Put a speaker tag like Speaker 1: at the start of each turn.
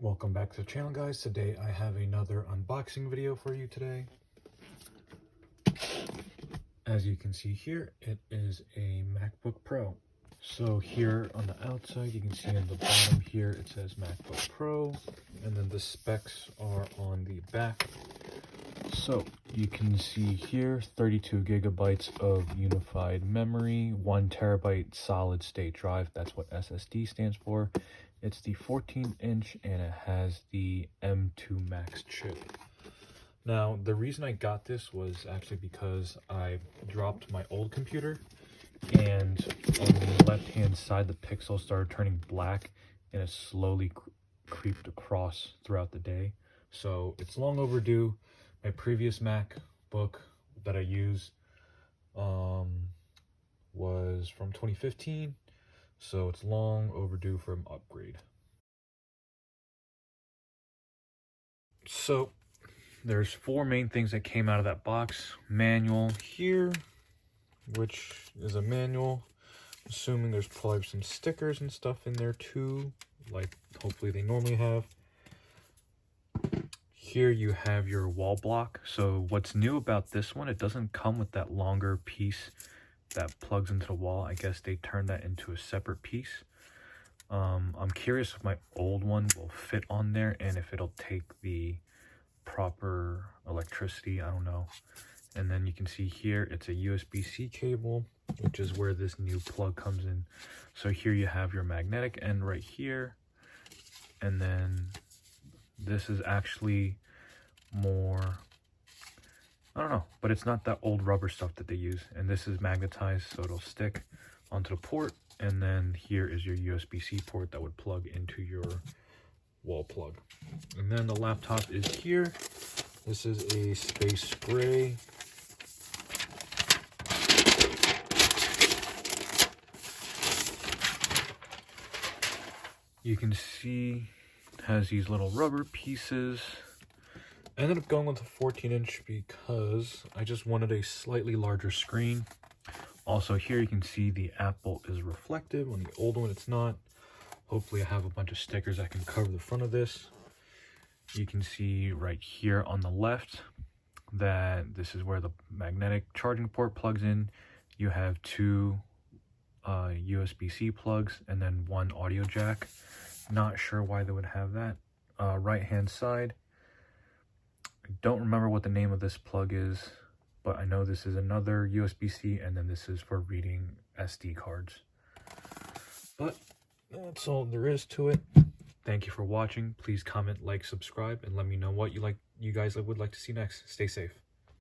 Speaker 1: Welcome back to the channel, guys. Today I have another unboxing video for you today. As you can see here, it is a MacBook Pro. So here on the outside, you can see on the bottom here, it says MacBook Pro, and then the specs are on the back. So you can see here, 32 gigabytes of unified memory, 1 terabyte solid state drive. That's what SSD stands for. It's the 14-inch and it has the M2 Max chip. Now, the reason I got this was actually because I dropped my old computer, and on the left-hand side, the pixels started turning black, and it slowly creeped across throughout the day. So it's long overdue. My previous MacBook that I used was from 2015. So it's long overdue for an upgrade. So there's 4 main things that came out of that box. Manual here, which is a manual. Assuming there's probably some stickers and stuff in there too, like hopefully they normally have. Here you have your wall block. So what's new about this one, it doesn't come with that longer piece that plugs into the wall. I guess they turned that into a separate piece. I'm curious if my old one will fit on there and if it'll take the proper electricity. I don't know. And then you can see here it's a USB-C cable, which is where this new plug comes in. So here you have your magnetic end right here, and then this is actually more, I don't know, but it's not that old rubber stuff that they use. And this is magnetized, so it'll stick onto the port. And then here is your USB-C port that would plug into your wall plug. And then the laptop is here. This is a space gray. You can see it has these little rubber pieces. I ended up going with a 14-inch because I just wanted a slightly larger screen. Also here you can see the Apple is reflective. On the old one it's not. Hopefully I have a bunch of stickers that can cover the front of this. You can see right here on the left that this is where the magnetic charging port plugs in. You have 2 USB-C plugs and then 1 audio jack. Not sure why they would have that. Right hand side, I don't remember what the name of this plug is, but I know this is another USB-C, and then this is for reading SD cards. But that's all there is to it. Thank you for watching. Please comment, like, subscribe, and let me know what you guys would like to see next. Stay safe.